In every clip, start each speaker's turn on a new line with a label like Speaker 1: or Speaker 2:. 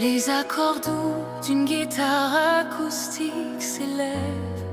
Speaker 1: Les accords doux d'une guitare acoustique s'élèvent,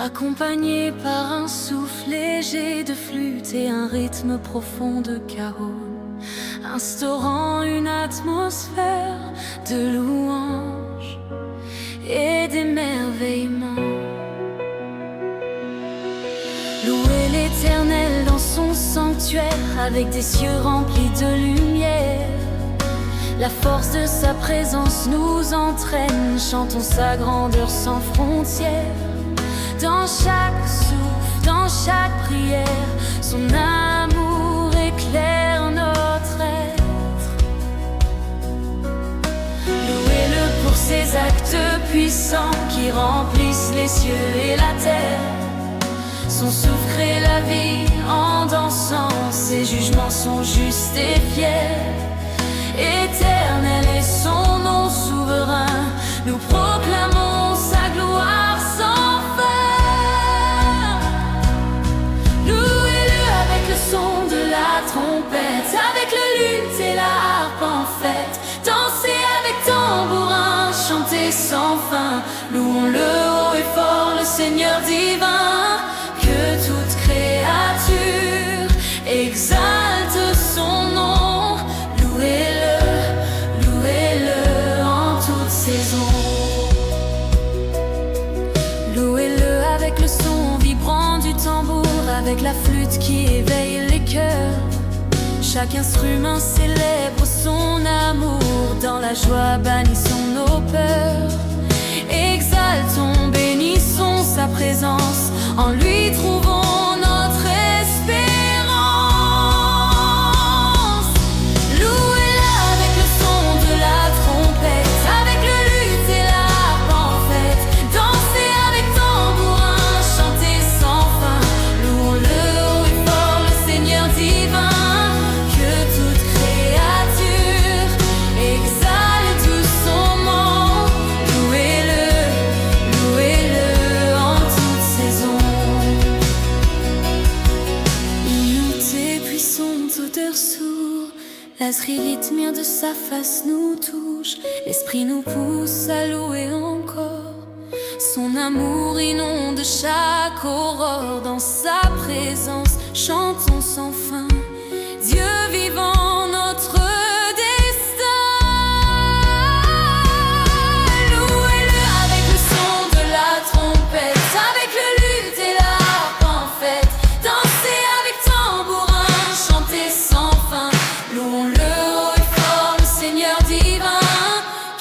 Speaker 1: accompagnés par un souffle léger de flûte et un rythme profond de cajon, instaurant une atmosphère de louange et d'émerveillement. Louer l'Éternel dans son sanctuaire avec des cieux remplis de lumière. La force de sa présence nous entraîne, chantons sa grandeur sans frontières. Dans chaque souffle, dans chaque prière, son amour éclaire notre être. Louez-le pour ses actes puissants qui remplissent les cieux et la terre. Son souffle crée la vie en dansant, ses jugements sont justes et fiers. Éternel est son nom souverain, nous proclamons sa gloire sans fin. Louez-le avec le son de la trompette, avec le luth et la harpe en fête. Dansez avec tambourin, chantez sans fin. Louons-le haut et fort, le Seigneur divin. Que toute créature exalte son nom. Louez-le en toute saison. Louez-le avec le son vibrant du tambour, avec la flûte qui éveille les cœurs. Chaque instrument célèbre son amour, dans la joie bannissons nos peurs. Exaltons, bénissons sa présence, en lui trouvons notre espérance. Louez-le avec le son de la trompette, avec le luth et la harpe en fête. Dansez avec tambourin, chantez sans fin. Louons-le haut et fort, le Seigneur divin. Que toute créature exalte son nom. Louez-le en toute saison. Luth et puissante odeur sourde, l'âserie rythmique de sa face nous touche. L'esprit nous pousse à louer encore. Son amour inonde chaque aurore. Dans sa présence, chantons sans fin. Dieu vivant, notre destin. Louez-le avec le son de la trompette, avec le luth et la harpe en fête. Dansez avec tambourin, chantez sans fin. Louons-le haut et fort, le Seigneur divin.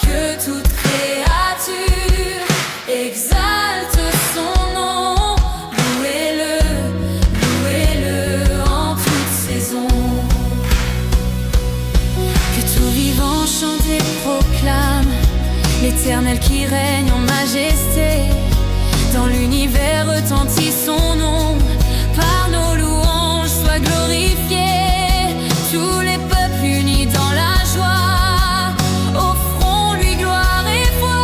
Speaker 1: Que toute créature exalte son nom. Louez-le en toute saison. Que tout vivant chante et proclame l'Éternel qui règne en majesté. Dans l'univers retentit son nom, par nos louanges soit glorifié. Tous les peuples unis dans la joie, offrons-lui gloire et foi.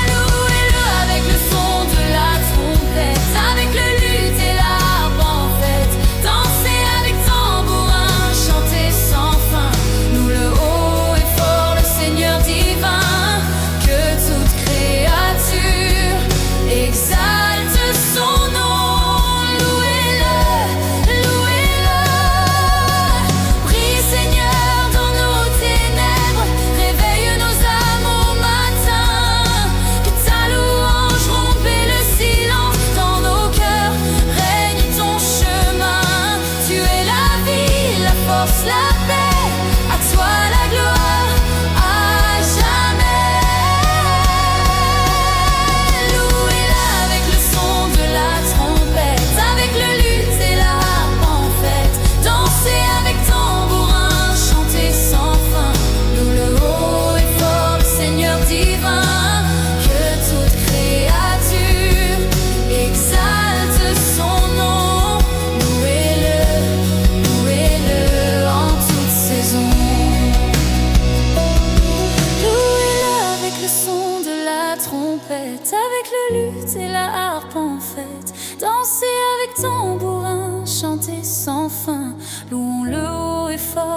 Speaker 1: Louez-le avec le son de la trompette, avec le luth et la harpe en fête. Dansez avec tambourin, chantez sans fin. Nous le haut et fort, le Seigneur divin. Que toute créature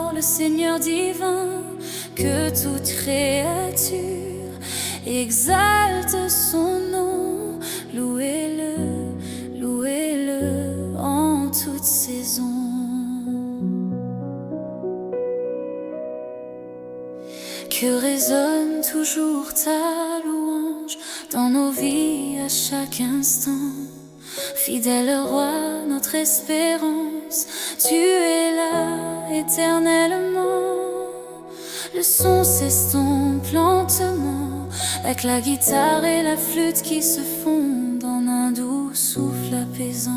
Speaker 1: fort, le Seigneur divin, que toute créature exalte son nom. Louez-le, louez-le en toute saison. Que résonne toujours ta louange dans nos vies à chaque instant. Fidèle roi, notre espérance, tu es là éternellement. Le son s'estompe lentement avec la guitare et la flûte qui se fondent en un doux souffle apaisant.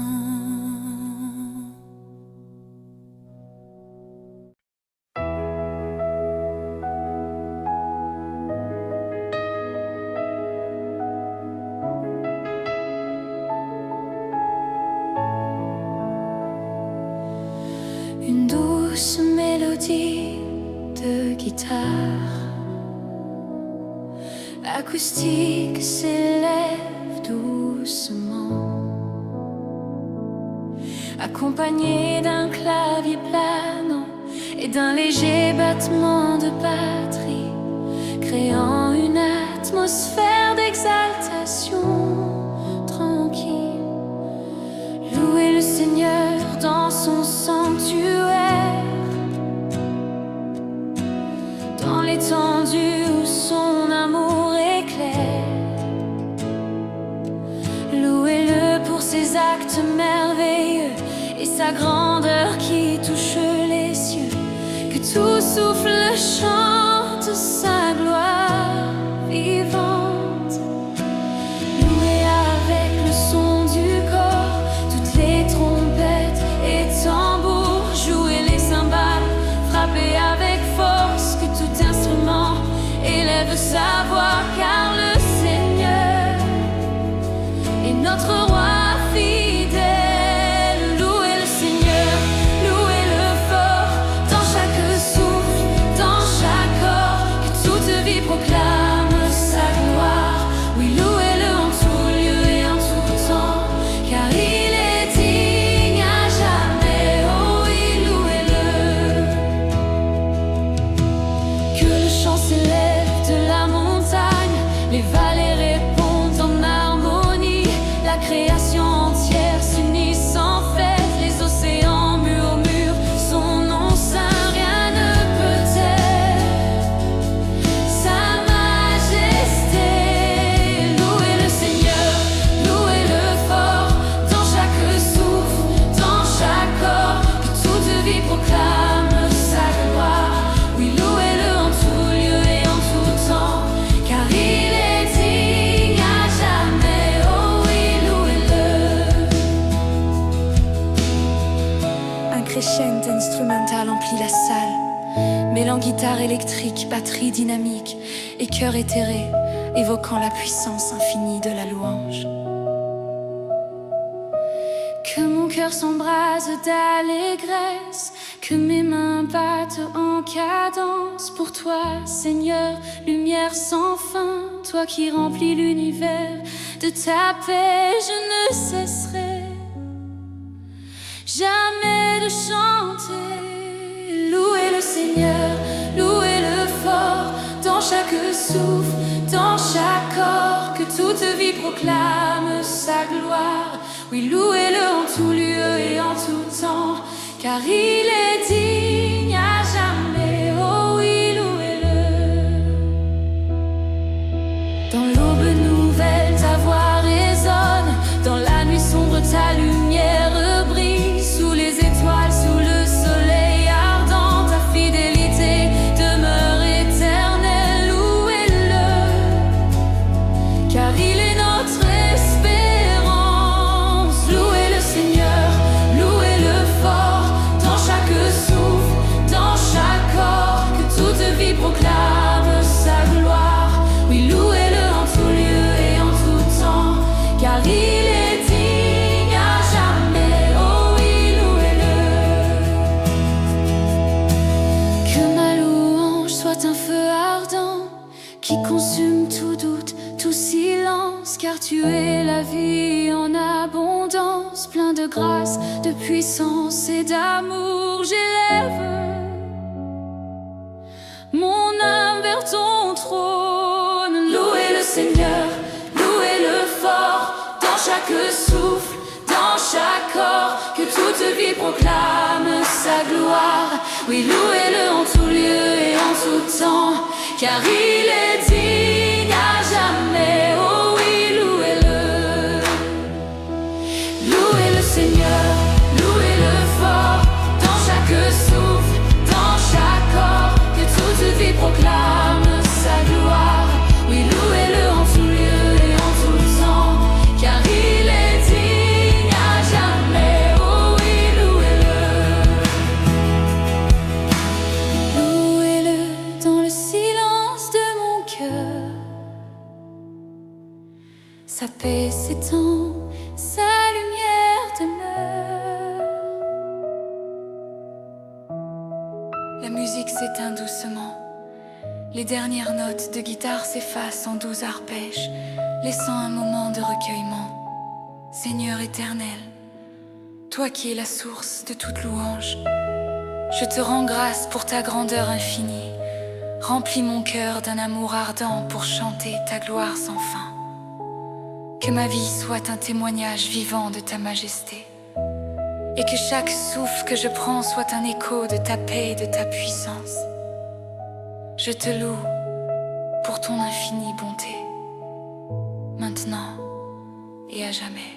Speaker 1: Une douce mélodie de guitare acoustique s'élève doucement, accompagnée d'un clavier planant et d'un léger battement de batterie, créant une atmosphère d'exaltation tranquille. Louez le Seigneur dans son sanctuaire, dans l'étendue où son amour éclaire. Louez-le pour ses actes merveilleux et sa grandeur qui touche les cieux. Que tout souffle chante sa gloire vivante. Louez avec le son du corps, toutes les trompettes et tambours. Jouez les cymbales, frappez avec force. Que tout instrument élève sa voix, car le Seigneur est notre roi fidèle. Louez le Seigneur, louez-le fort, dans chaque souffle, dans chaque corps. Que toute vie proclame sa gloire. Oui, louez-le en tout lieu et en tout temps, car il est digne à jamais. Oh oui, louez-le. Que le chant s'élève de la montagne, les vallées répondent en harmonie. La création entière s'unit sans fête, les océans murmurent son nom saint. Rien ne peut taire sa majesté. Louez le Seigneur, louez-le fort, dans chaque souffle, dans chaque corps. Que toute vie proclame sa gloire. Oui, louez-le en tout lieu et en tout temps, car il est digne à jamais. Oh oui, louez-le. Un crescendo instrumental emplit la salle, mêlant guitare électrique, batterie dynamique et chœur éthéré, évoquant la puissance infinie de la louange. Que mon cœur s'embrase d'allégresse, que mes mains battent en cadence pour toi, Seigneur, lumière sans fin. Toi qui remplis l'univers de ta paix, je ne cesserai jamais de chanter. Louez le Seigneur, louez-le fort, dans chaque souffle, dans chaque corps. Que toute vie proclame sa gloire. Oui, louez-le en tout lieu et en tout temps, car il est digne à jamais. Oh oui, louez-le. Dans l'aube nouvelle, ta voix résonne, dans la nuit sombre, ta lumière brille. Sous les étoiles, sous le soleil ardent, ta fidélité demeure éternelle. Louez-le, car il est notre espérance. Louez le Seigneur, louez-le fort, dans chaque souffle, dans chaque corps. Que toute vie proclame sa gloire. Oui, louez-le en tout lieu et en tout temps, car il est digne à jamais. Oh oui, louez-le. Que ma louange soit un feu ardent qui consume tout doute, tout silence, car tu es la vie en plein de grâce, de puissance et d'amour. J'élève proclame sa gloire. Oui, louez-le en tout lieu et en tout temps, car il est digne à jamais. Oh oui, louez-le. Louez le Seigneur, louez-le fort, dans chaque souffle, dans chaque corps, que toute vie proclame sa gloire. Oui, louez-le en tout lieu et en tout temps, car il est digne à jamais. Oh oui, louez-le. Louez-le dans le silence de mon cœur. Sa paix s'étend, sa lumière demeure. La musique s'éteint doucement. Les dernières notes de guitare s'effacent en doux arpèges, laissant un moment de recueillement. Seigneur éternel, toi qui es la source de toute louange, je te rends grâce pour ta grandeur infinie. Remplis mon cœur d'un amour ardent pour chanter ta gloire sans fin. Que ma vie soit un témoignage vivant de ta majesté, et que chaque souffle que je prends soit un écho de ta paix et de ta puissance. Je te loue pour ton infinie bonté, maintenant et à jamais.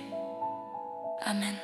Speaker 1: Amen.